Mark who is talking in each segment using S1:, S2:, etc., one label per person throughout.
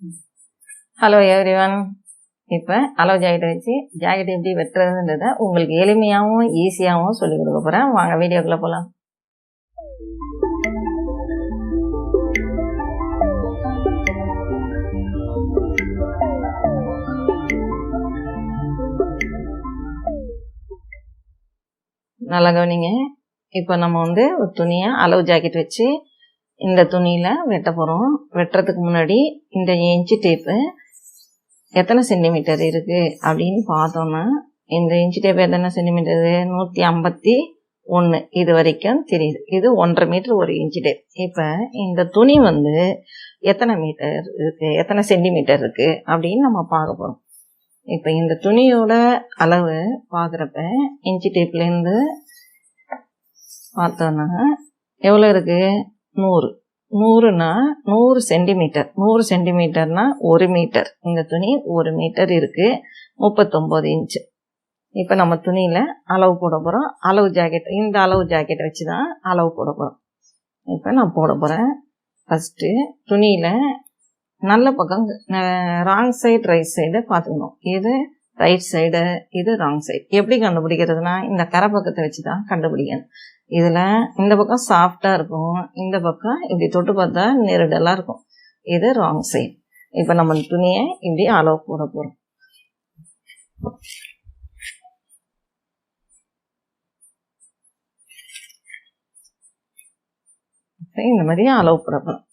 S1: Hello everyone. இப்போ அளவு jacket வச்சு ஜாக்கெட் எப்படி வெட்டுறதுன்றதை உங்களுக்கு எளிமையாகவும் ஈஸியாகவும் சொல்லிக் கொடுக்க போகிறேன். வாங்க வீடியோக்குள்ளே போகலாம். நல்லா கவனிங்க. இப்போ நம்ம ஒரு துணியை அளவு ஜாக்கெட் வச்சு இந்த துணியில் வெட்ட போகிறோம். வெட்டுறதுக்கு முன்னாடி இந்த இன்ச்சு டேப்பு எத்தனை சென்டிமீட்டர் இருக்குது அப்படின்னு பார்த்தோன்னா, இந்த இன்ச்சு டேப் எத்தனை சென்டிமீட்டர்? 151 இது வரைக்கும் தெரியுது. இது 1.5 மீட்டர் ஒரு இன்ச்சு டேப். இப்போ இந்த துணி எத்தனை மீட்டர் இருக்குது, எத்தனை சென்டிமீட்டர் இருக்குது அப்படின்னு நம்ம பார்க்க போகிறோம். இப்போ இந்த துணியோட அளவு பார்க்குறப்ப இன்ச்சு டேப்லேருந்து பார்த்தோன்னா எவ்வளோ இருக்குது? 100னா 100 சென்டிமீட்டர். 100 சென்டிமீட்டர்னா 1 மீட்டர். இந்த துணி 1 மீட்டர் இருக்குது, 39 இன்ச்சு. இப்போ நம்ம துணியில் அளவு போட போகிறோம். அளவு ஜாக்கெட், இந்த அளவு ஜாக்கெட் வச்சு தான் அளவு போட போகிறோம். இப்போ நான் போட போகிறேன். ஃபஸ்ட்டு துணியில் நல்ல பக்கம் ராங் சைடு ரைட் சைடு பார்த்துக்கணும். இது ரைட் சைடு, இது ராங் சைடு. எப்படி கண்டுபிடிக்கிறதுனா இந்த கரை பக்கத்தை வச்சு தான் கண்டுபிடிக்கணும். இதில் இந்த பக்கம் சாஃப்டாக இருக்கும், இந்த பக்கம் இப்படி தொட்டு பார்த்தா நெருடலாக இருக்கும். இது ராங் சைடு. இப்போ நம்ம துணியை இப்படி அளவு போட போகிறோம். இந்த மாதிரி அளவு போட போகிறோம்.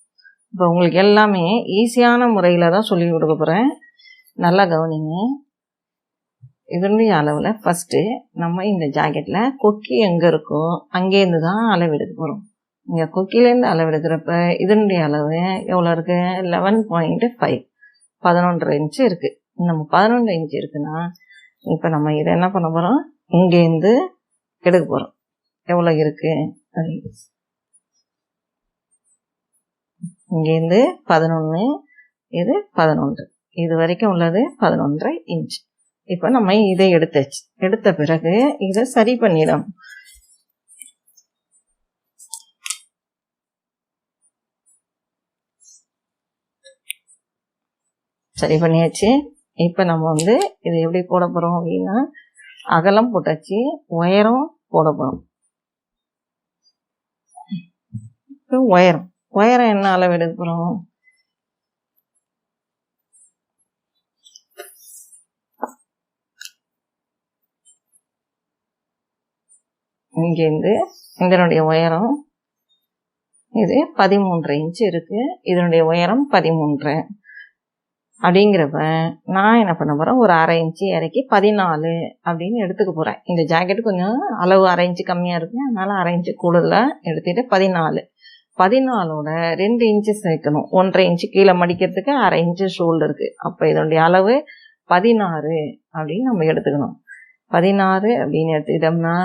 S1: இப்போ உங்களுக்கு எல்லாமே ஈஸியான முறையில் தான் சொல்லி கொடுக்க போகிறேன். நல்லா கவனிங்க. இதனுடைய அளவில் ஃபஸ்ட்டு நம்ம இந்த ஜாக்கெட்டில் கொக்கி எங்கே இருக்கோ அங்கேருந்து தான் அளவெடுக்க போகிறோம். இங்கே கொக்கிலேருந்து அளவெடுக்கிறப்ப இதனுடைய அளவு எவ்வளோ இருக்குது? 11.5, 11.5 இன்ச்சு இருக்குது. நம்ம 11 இன்ச்சு இருக்குன்னா இப்போ நம்ம இதை என்ன பண்ண போகிறோம்? இங்கேருந்து எடுக்க போகிறோம். எவ்வளோ இருக்குது? இங்கேருந்து 11, இது 11, இது வரைக்கும் உள்ளது 11.5 இன்ச்சு. இப்போ நம்ம இதை எடுத்தாச்சு. எடுத்த பிறகு இதை சரி பண்ணிடும். சரி பண்ணியாச்சு. இப்போ நம்ம இதை எப்படி போட போகிறோம் அப்படின்னா, அகலம் போட்டாச்சு, உயரம் போட போகிறோம். இப்போ உயரம் என்ன அளவு எடுக்க போகிறோம்? இங்கேருந்து இதனுடைய உயரம் இது 13 இன்ச்சு இருக்குது. இதனுடைய உயரம் 13 அப்படிங்கிறப்ப நான் என்ன பண்ண போகிறேன்? ஒரு 1/2 இன்ச்சு இறக்கி 14 அப்படின்னு எடுத்துக்க போகிறேன். இந்த ஜாக்கெட்டு கொஞ்சம் அளவு 1/2 இன்ச்சு கம்மியாக இருக்குது, அதனால் 1/2 இன்ச்சு கூடுதலாக எடுத்துகிட்டு 14ஓட 2 இன்ச்சு சேர்க்கணும். 1.5 இன்ச்சு கீழே மடிக்கிறதுக்கு 1/2 இன்ச்சு ஷோல்டருக்கு. அப்போ இதனுடைய அளவு 16 அப்படின்னு நம்ம எடுத்துக்கணும். 16 அப்படின்னு எடுத்துக்கிட்டோம்னா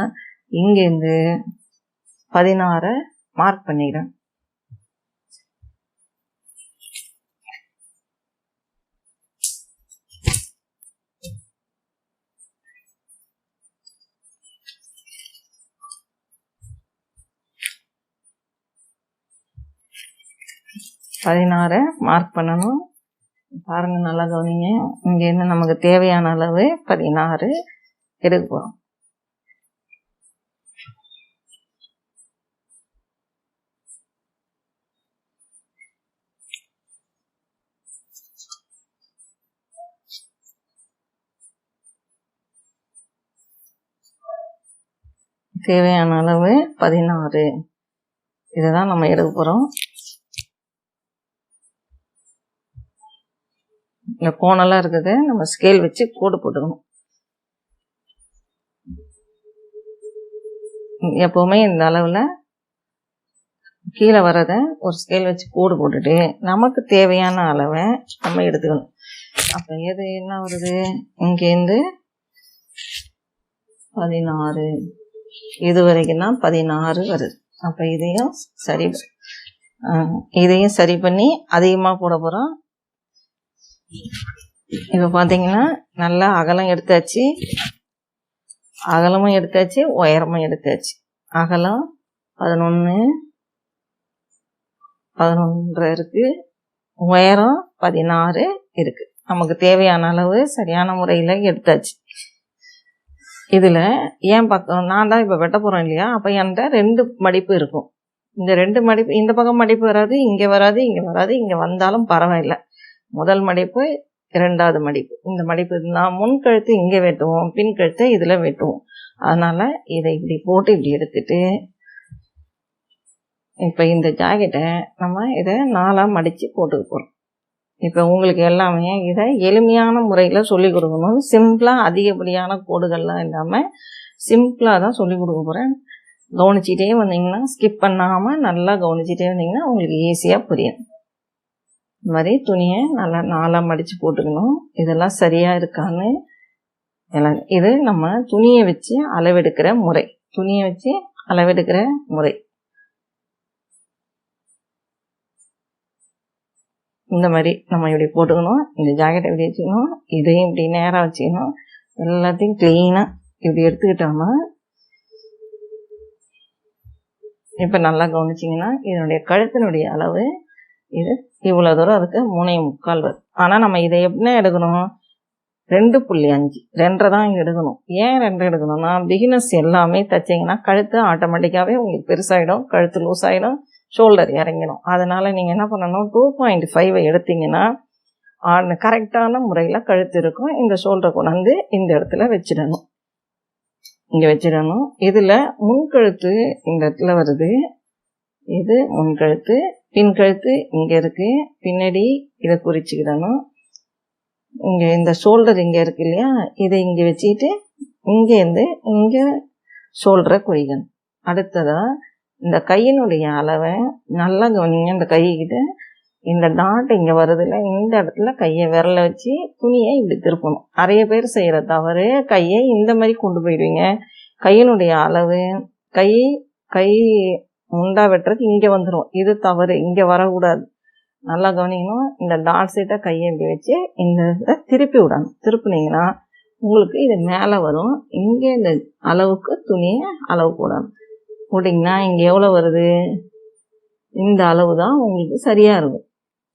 S1: இங்கேருந்து 16 மார்க் பண்ணிக்கிறேன். மார்க் பண்ணணும். பாருங்க, நல்லா கவனிங்க. இங்கேருந்து நமக்கு தேவையான அளவு 16 எடுக்க போகிறோம். தேவையான அளவு 16, இதை தான் நம்ம எடுக்க போகிறோம். இந்த கோணெல்லாம் இருக்குது, நம்ம ஸ்கேல் வச்சு கோடு போட்டுக்கணும். எப்போவுமே இந்த அளவில் கீழே வரதை ஒரு ஸ்கேல் வச்சு கோடு போட்டுட்டு நமக்கு தேவையான அளவை நம்ம எடுத்துக்கணும். அப்போ எது என்ன வருது? இங்கேருந்து 16, இது வரைக்கும் தான் 16 வருது. அப்போ இதையும் சரி பண்ணி அதிகமாக போட போகிறோம். இப்போ பார்த்தீங்கன்னா நல்லா அகலம் எடுத்தாச்சு, அகலமும் எடுத்தாச்சு, உயரமும் எடுத்தாச்சு. அகலம் 11, 11 இருக்குது, உயரம் 16 இருக்குது. நமக்கு தேவையான அளவு சரியான முறையில் எடுத்தாச்சு. இதில் ஏன் பக்கம் நான் தான் இப்போ வெட்ட போகிறேன் இல்லையா, அப்போ என்கிட்ட 2 மடிப்பு இருக்கும். இந்த 2 மடிப்பு, இந்த பக்கம் மடிப்பு வராது, இங்கே வராது, இங்கே வராது, இங்கே வந்தாலும் பரவாயில்லை. முதல் மடிப்பு, 2வது மடிப்பு, இந்த மடிப்பு நான் முன் கழுத்து இங்கே வெட்டுவோம், பின் கழுத்தை இதில் வெட்டுவோம். அதனால் இதை இப்படி போட்டு இப்படி எடுத்துட்டு இப்போ இந்த ஜாக்கெட்டை நம்ம இதை 4ஆக மடித்து போட்டுக்க போகிறோம். இப்போ உங்களுக்கு எல்லாமே இதை எளிமையான முறையில் சொல்லிக் கொடுக்கணும். சிம்பிளாக அதிகப்படியான கோடுகள்லாம் இல்லாமல் சிம்பிளாக தான் சொல்லிக் கொடுக்க போகிறேன். கவனிச்சிட்டே வந்தீங்கன்னா, ஸ்கிப் பண்ணாமல் நல்லா கவனிச்சிட்டே வந்தீங்கன்னா உங்களுக்கு ஈஸியாக புரியும். இந்த மாதிரி துணியை நல்லா 4ஆக மடித்து போட்டுக்கணும். இதெல்லாம் சரியாக இருக்கான்னு எல்லாம் இது நம்ம துணியை வச்சு அளவெடுக்கிற முறை. துணியை வச்சு அளவெடுக்கிற முறை இந்த மாதிரி நம்ம இப்படி போட்டுக்கணும். இந்த ஜாக்கெட்டை இப்படி வச்சுக்கணும், இதையும் இப்படி நேராக வச்சுக்கணும். எல்லாத்தையும் க்ளீனாக இப்படி எடுத்துக்கிட்டோம்னா இப்போ நல்லா கவனிச்சிங்கன்னா இதனுடைய கழுத்தினுடைய அளவு இது இவ்வளோ தூரம், அதுக்கு 3.25 வரும். ஆனால் நம்ம இதை எப்படின்னா எடுக்கணும், 2.5 2 தான் எடுக்கணும். ஏன் 2 எடுக்கணும்னா, பிகினர்ஸ் எல்லாமே தைச்சிங்கன்னா கழுத்து ஆட்டோமேட்டிக்காகவே உங்களுக்கு பெருசாகிடும், கழுத்து லூஸ் ஆகிடும், ஷோல்டர் இறங்கிடும். அதனால் நீங்கள் என்ன பண்ணணும், 2.5 எடுத்திங்கன்னா கரெக்டான முறையில் கழுத்து இருக்கும். இந்த ஷோல்டரை கொண்டாந்து இந்த இடத்துல வச்சிடணும், இங்கே வச்சிடணும். இதில் முன்கழுத்து இந்த இடத்துல வருது, இது முன்கழுத்து, பின் கழுத்து இங்கே இருக்குது, பின்னாடி இதை குறிச்சிக்கிடணும். இங்கே இந்த ஷோல்டர் இங்கே இருக்கு இல்லையா, இதை இங்கே வச்சுக்கிட்டு இங்கேருந்து இங்கே ஷோல்டரை குறிக்கணும். அடுத்ததாக இந்த கையினுடைய அளவை நல்லா கவனிங்க. இந்த கைக்கிட்ட இந்த டாட் இங்கே வருதுல்ல, இந்த இடத்துல கையை விரல வச்சு துணியை இப்படி திருப்பணும். நிறைய பேர் செய்கிற தவறு, கையை இந்த மாதிரி கொண்டு போயிடுவீங்க. கையினுடைய அளவு கை முண்டா வெட்டுறது இங்கே வந்துடும், இது தவறு, இங்கே வரக்கூடாது. நல்லா கவனிக்கணும். இந்த டாட் சைட்டை கையை இப்படி வச்சு இந்த இதை திருப்பி விடணும். திருப்பினீங்கன்னா உங்களுக்கு இது மேலே வரும். இங்கே இந்த அளவுக்கு துணியை அளவு போடணும். போட்டிங்கன்னா இங்கே எவ்வளோ வருது, இந்த அளவு தான் உங்களுக்கு சரியாக இருக்கும்.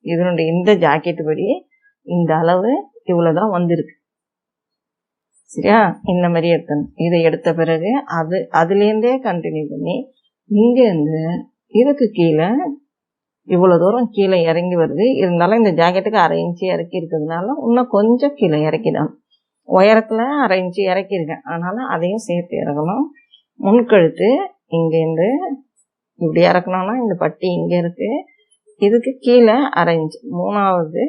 S1: இதனுடைய இந்த ஜாக்கெட்டு படி இந்த அளவு இவ்வளோ தான் வந்திருக்கு. சரியா, இந்த மாதிரி எடுத்தணும். இதை எடுத்த பிறகு அதுலேருந்தே கண்டினியூ பண்ணி இங்கேருந்து இதுக்கு கீழே இவ்வளோ தூரம் கீழே இறங்கி வருது. இருந்தாலும் இந்த ஜாக்கெட்டுக்கு 1/2 இன்ச்சு இறக்கி இருக்கிறதுனால இன்னும் கொஞ்சம் கீழே இறக்கிடணும். உயரத்தில் 1/2 இன்ச்சு இறக்கியிருக்கேன், அதனால் அதையும் சேர்த்து இறக்கணும். முன்கழுத்து இங்கேருந்து இப்படி இறக்கணும்னா இந்த பட்டி இங்கே இருக்குது, இதுக்கு கீழே 1/2 இன்ச்சு 3வது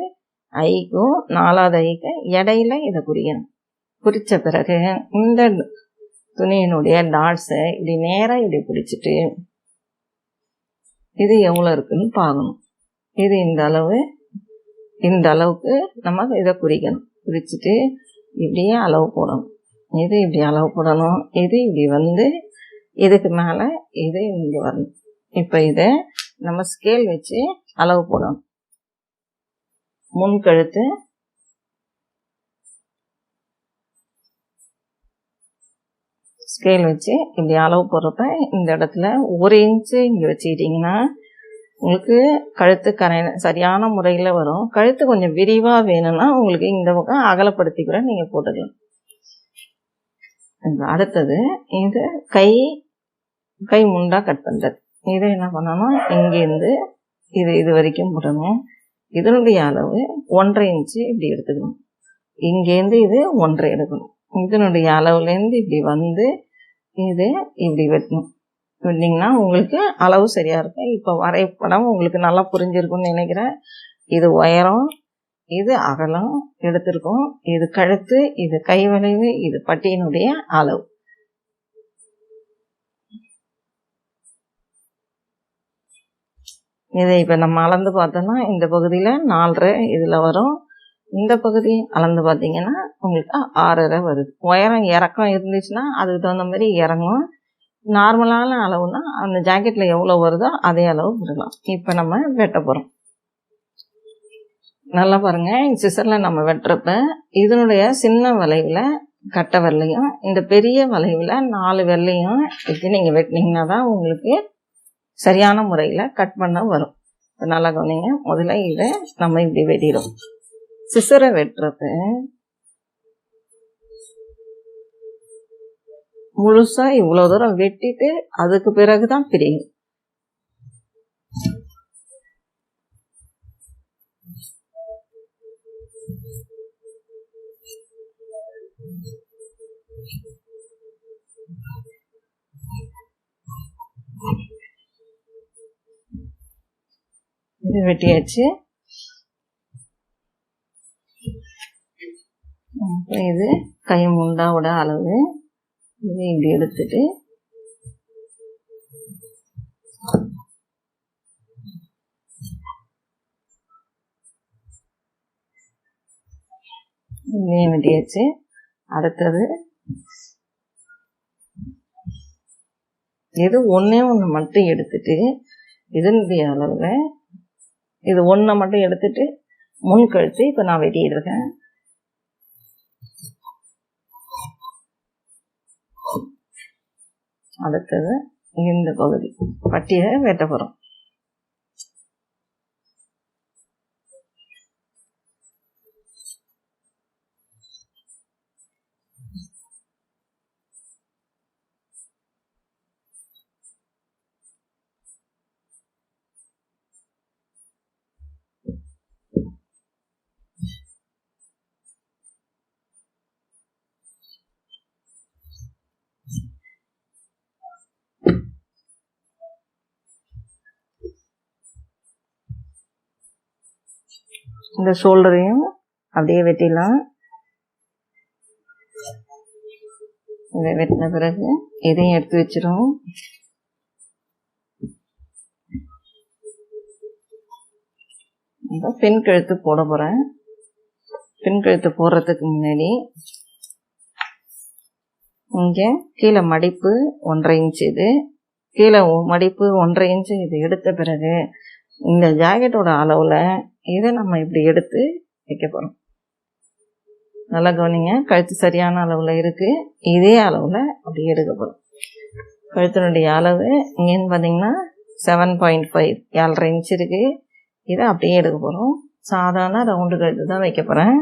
S1: ஐக்கும் 4வது ஐக்கும் இடையில இதை குறிக்கணும். குறித்த பிறகு இந்த துணியினுடைய டாட்ஸை இப்படி நேராக இப்படி பிடிச்சிட்டு இது எவ்வளோ இருக்குன்னு பார்க்கணும். இது இந்த அளவு, இந்த அளவுக்கு நம்ம இதை குறிக்கணும். குறிச்சிட்டு இப்படியே அளவு போடணும். இது இப்படி அளவு போடணும். இது இப்படி வந்து இதுக்கு மேலே இது இங்கே வரணும். இப்போ இதை நம்ம ஸ்கேல் வச்சு அளவு போடணும். முன்கழுத்து ஸ்கேல் வச்சு இப்படி அளவு போடுறப்ப இந்த இடத்துல 1 இன்ச்சு இங்கே வச்சுக்கிட்டிங்கன்னா உங்களுக்கு கழுத்து சரியான முறையில் வரும். கழுத்து கொஞ்சம் விரிவாக வேணும்னா உங்களுக்கு இந்த பக்கம் அகலப்படுத்தி கூட நீங்கள் போட்டுக்கலாம். அடுத்தது இது கை முண்டா கட் பண்ணுறது. இதை என்ன பண்ணணும், இங்கேருந்து இது வரைக்கும் போடணும். இதனுடைய அளவு 1/2 இன்ச்சு இப்படி எடுத்துக்கணும். இங்கேருந்து இது 1/2 எடுக்கணும். இதனுடைய அளவுலேருந்து இப்படி வந்து இது இப்படி வெட்டணும். வெட்டிங்கன்னா உங்களுக்கு அளவு சரியாக இருக்கும். இப்போ வரைபடம் உங்களுக்கு நல்லா புரிஞ்சிருக்கும்னு நினைக்கிறேன். இது உயரம், இது அகலம் எடுத்திருக்கோம், இது கழுத்து, இது கை வளைவு, இது பட்டியினுடைய அளவு. இதை இப்போ நம்ம அளந்து பார்த்தோன்னா இந்த பகுதியில் 4.5 இதில் வரும். இந்த பகுதி அளந்து பார்த்தீங்கன்னா உங்களுக்கு 6.5 வருது. உயரம் இறக்கம் இருந்துச்சுன்னா அதுக்கு தகுந்த மாதிரி இறங்கும். நார்மலான அளவுனா அந்த ஜாக்கெட்டில் எவ்வளோ வருதோ அதே அளவு விடலாம். இப்போ நம்ம வெட்ட போகிறோம். நல்லா பாருங்கள், சிசரில் நம்ம வெட்டுறப்ப இதனுடைய சின்ன வளைவில் கட்டை வரலையும் இந்த பெரிய வளைவில் 4 வெள்ளையும் வச்சு நீங்கள் வெட்டினீங்கன்னா தான் உங்களுக்கு சரியான முறையில் கட் பண்ண வரும். நல்லா கவனிங்க. முதல்ல இதை நம்ம இப்படி வெட்டிடும். சிசரை வெட்டுறப்ப முழுசா இவ்வளோ தூரம் வெட்டிட்டு அதுக்கு பிறகுதான் பிரியும். இது வெட்டியாச்சு. இது கை முண்டாவோட அளவு. இதை இப்படி எடுத்துட்டு இதையும் வெட்டியாச்சு. அடுத்தது இது ஒன்று மட்டும் எடுத்துட்டு இதனுடைய அளவில் இது ஒன்றை மட்டும் எடுத்துட்டு முன் கழுத்து இப்போ நான் வெட்டியிருக்கேன். அடுத்தது இந்த பகுதி பட்டியை வெட்ட போகிறோம். இந்த ஷோல்டரையும் அப்படியே வெட்டிடலாம். இதை வெட்டின பிறகு இதையும் எடுத்து வச்சிடும். பின் கழுத்து போட போகிறேன். பின் கழுத்து போடுறதுக்கு முன்னாடி இங்கே கீழே மடிப்பு 1.5 இன்ச்சு, இது கீழே மடிப்பு 1.5 இன்ச்சு. இது எடுத்த பிறகு இந்த ஜாக்கெட்டோட அளவில் இதை நம்ம இப்படி எடுத்து வைக்க போகிறோம். நல்லா கவனிங்க. கழுத்து சரியான அளவில் இருக்குது. இதே அளவில் அப்படி எடுக்க போகிறோம். கழுத்தினுடைய அளவு இங்கேன்னு பார்த்தீங்கன்னா 7.5 7.5 இன்ச்சு இருக்குது. இதை அப்படியே எடுக்க போகிறோம். சாதாரண ரவுண்டு கழுத்து தான் வைக்க போகிறேன்.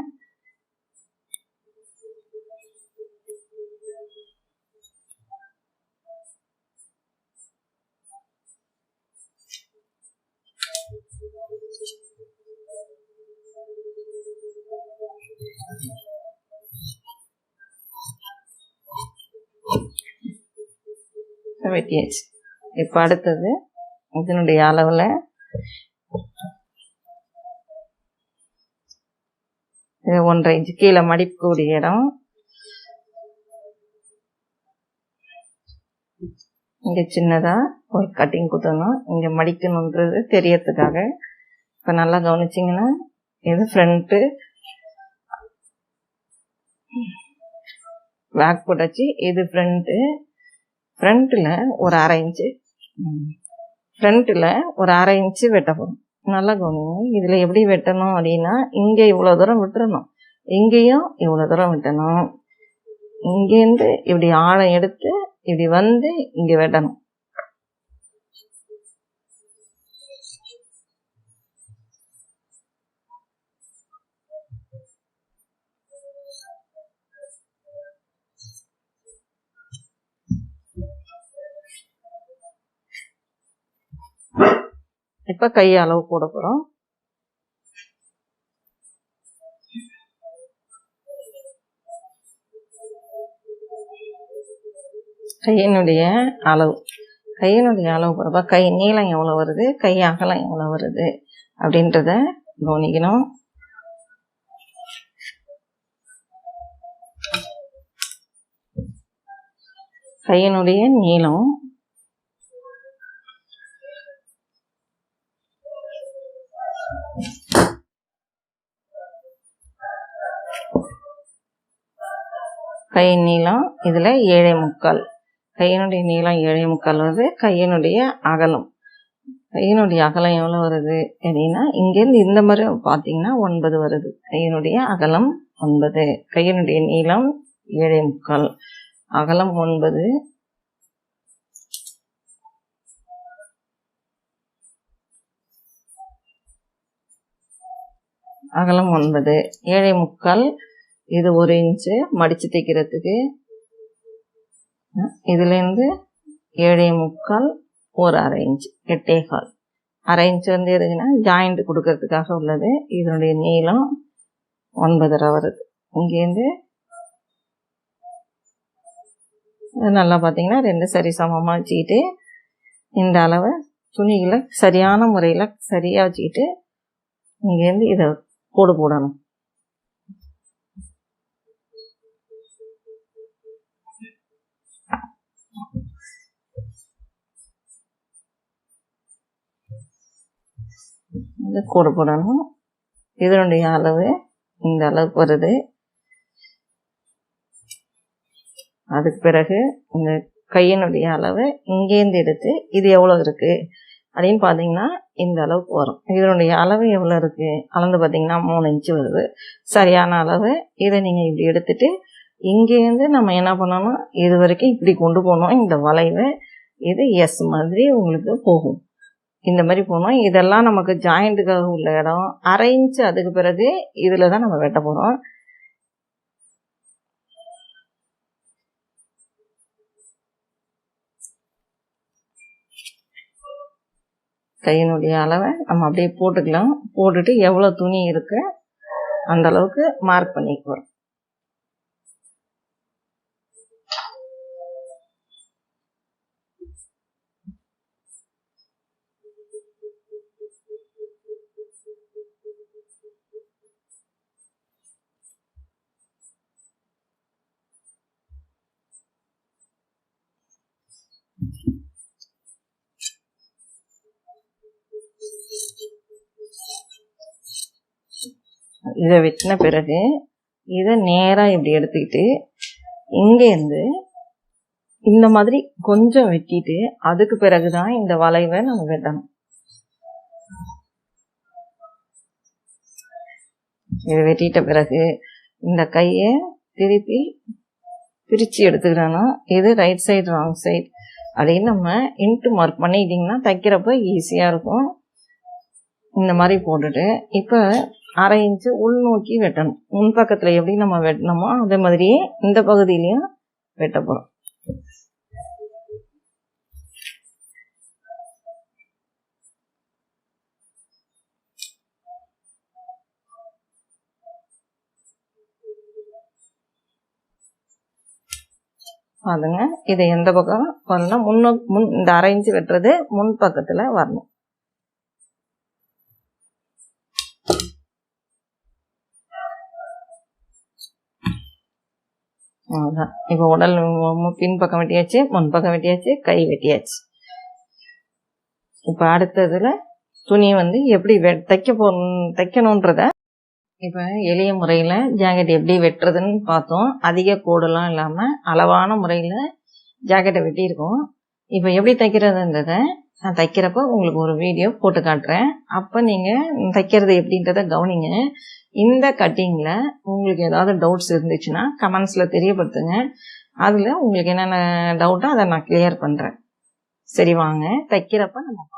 S1: வெட்டியாச்சு. இப்போ அடுத்தது இதனுடைய அளவில் இது 1.5 இன்ச்சு கீழே மடிப்புக்கூடிய இடம். இங்கே சின்னதாக ஒரு கட்டிங் குத்தணும். இங்கே மடிக்கணுன்றது தெரியறதுக்காக. இப்போ நல்லா கவனிச்சிங்கன்னா இது ஃப்ரண்ட்டு பேக் போட்டாச்சு. இது ஃப்ரண்ட்டு. ஃப்ரண்ட்டில் ஒரு 1/2 இன்ச்சு வெட்ட போகிறோம். நல்லா கவனிங்க. இதில் எப்படி வெட்டணும் அப்படின்னா இங்கே இவ்வளோ தூரம் விட்டுறணும், இங்கேயும் இவ்வளோ தூரம் விட்டணும். இங்கேருந்து இப்படி ஆழம் எடுத்து இப்படி வந்து இங்கே வெட்டணும். இப்போ கை அளவு போட போகிறோம். கையினுடைய அளவு போகிறப்ப கை நீளம் எவ்வளோ வருது, கை அகலம் எவ்வளோ வருது அப்படின்றத கவனிக்கணும். கையினுடைய நீளம் கை நீளம் இதில் 7.75. கையினுடைய நீளம் 7.75 வருது. கையினுடைய அகலம் எவ்வளோ வருது அப்படின்னா இங்கேருந்து இந்த மாதிரி பார்த்தீங்கன்னா 9 வருது. கையினுடைய அகலம் 9, கையினுடைய நீளம் 7.75, அகலம் 9. அகலம் 9, 7.25, இது 1 இன்ச்சு மடித்து தைக்கிறதுக்கு. இதுலேருந்து 7.25 ஒரு அரை இன்ச்சு 8.25. அரை இன்ச்சு வந்து எதுக்குன்னா ஜாயிண்ட் கொடுக்கறதுக்காக உள்ளது. இதனுடைய நீளம் 9.5 வருது. இங்கேருந்து நல்லா பார்த்தீங்கன்னா 2 சரி சமமாக வச்சுக்கிட்டு இந்த அளவை துணிகளை சரியான முறையில் சரியாக வச்சுக்கிட்டு இங்கேருந்து இதை கோடு போடணும். இந்த கோடு போடணும். இதனுடைய அளவு இந்த அளவுக்கு வருது. அதுக்கு பிறகு இந்த கையினுடைய அளவு இங்கேருந்து எடுத்து இது எவ்வளோ இருக்குது அப்படின்னு பார்த்தீங்கன்னா இந்த அளவுக்கு வரும். இதனுடைய அளவு எவ்வளோ இருக்குது அளந்து பார்த்தீங்கன்னா 3 இன்ச்சு வருது. சரியான அளவு. இதை நீங்கள் இப்படி எடுத்துட்டு இங்கேருந்து நம்ம என்ன பண்ணணும், இது வரைக்கும் இப்படி கொண்டு போகணும். இந்த வளைவு இது எஸ் மாதிரி உங்களுக்கு போகும். இந்த மாதிரி போகணும். இதெல்லாம் நமக்கு ஜாயிண்ட்டுக்காக உள்ள இடம். அரை இன்ச்சு அதுக்கு பிறகு இதில் தான் நம்ம வெட்ட போகிறோம். கையினுடைய அளவை நம்ம அப்படியே போட்டுக்கலாம். போட்டுட்டு எவ்வளோ துணி இருக்கு அந்த அளவுக்கு மார்க் பண்ணிக்குவோம். இதை வெட்டின பிறகு இதை நேராக இப்படி எடுத்துக்கிட்டு இங்கேருந்து இந்த மாதிரி கொஞ்சம் வெட்டிட்டு அதுக்கு பிறகு தான் இந்த வளைவை நம்ம வெட்டணும். இதை வெட்டிட்ட பிறகு இந்த கையை திருப்பி பிரித்து எடுத்துக்கிடணும். இது ரைட் சைடு ராங் சைடு அப்படின்னு நம்ம இன்ட்டு மார்க் பண்ணிக்கிட்டிங்கன்னா தைக்கிறப்ப ஈஸியாக இருக்கும். இந்த மாதிரி போட்டுட்டு இப்போ அரை இன்ச்சு உள்நோக்கி வெட்டணும். முன் பக்கத்தில் எப்படி நம்ம வெட்டணுமோ அதே மாதிரியே இந்த பகுதியிலையும் வெட்ட போகிறோம். அதுங்க இதை எந்த பக்கம் வரணும், இந்த அரை இன்ச்சு வெட்டுறது முன் பக்கத்தில் வரணும். அவ்வளோதான். இப்போ உடல் பின்பக்கம் வெட்டியாச்சு, முன்பக்கம் வெட்டியாச்சு, கை வெட்டியாச்சு. இப்போ அடுத்ததில் துணி வந்து எப்படி தைக்கணுன்றத இப்போ எளிய முறையில் ஜாக்கெட் எப்படி வெட்டுறதுன்னு பார்த்தோம். அதிக கோடெல்லாம் இல்லாமல் அளவான முறையில் ஜாக்கெட்டை வெட்டியிருக்கோம். இப்போ எப்படி தைக்கிறதுன்றதை நான் தைக்கிறப்ப உங்களுக்கு ஒரு வீடியோ போட்டு காட்டுறேன். அப்போ நீங்கள் தைக்கிறது எப்படின்றத கவனிங்க. இந்த கட்டிங்கில் உங்களுக்கு ஏதாவது டவுட்ஸ் இருந்துச்சுன்னா கமெண்ட்ஸில் தெரியப்படுத்துங்க. அதில் உங்களுக்கு என்னென்ன டவுட்டோ அதை நான் கிளியர் பண்ணுறேன். சரி, வாங்க தைக்கிறப்ப நம்ம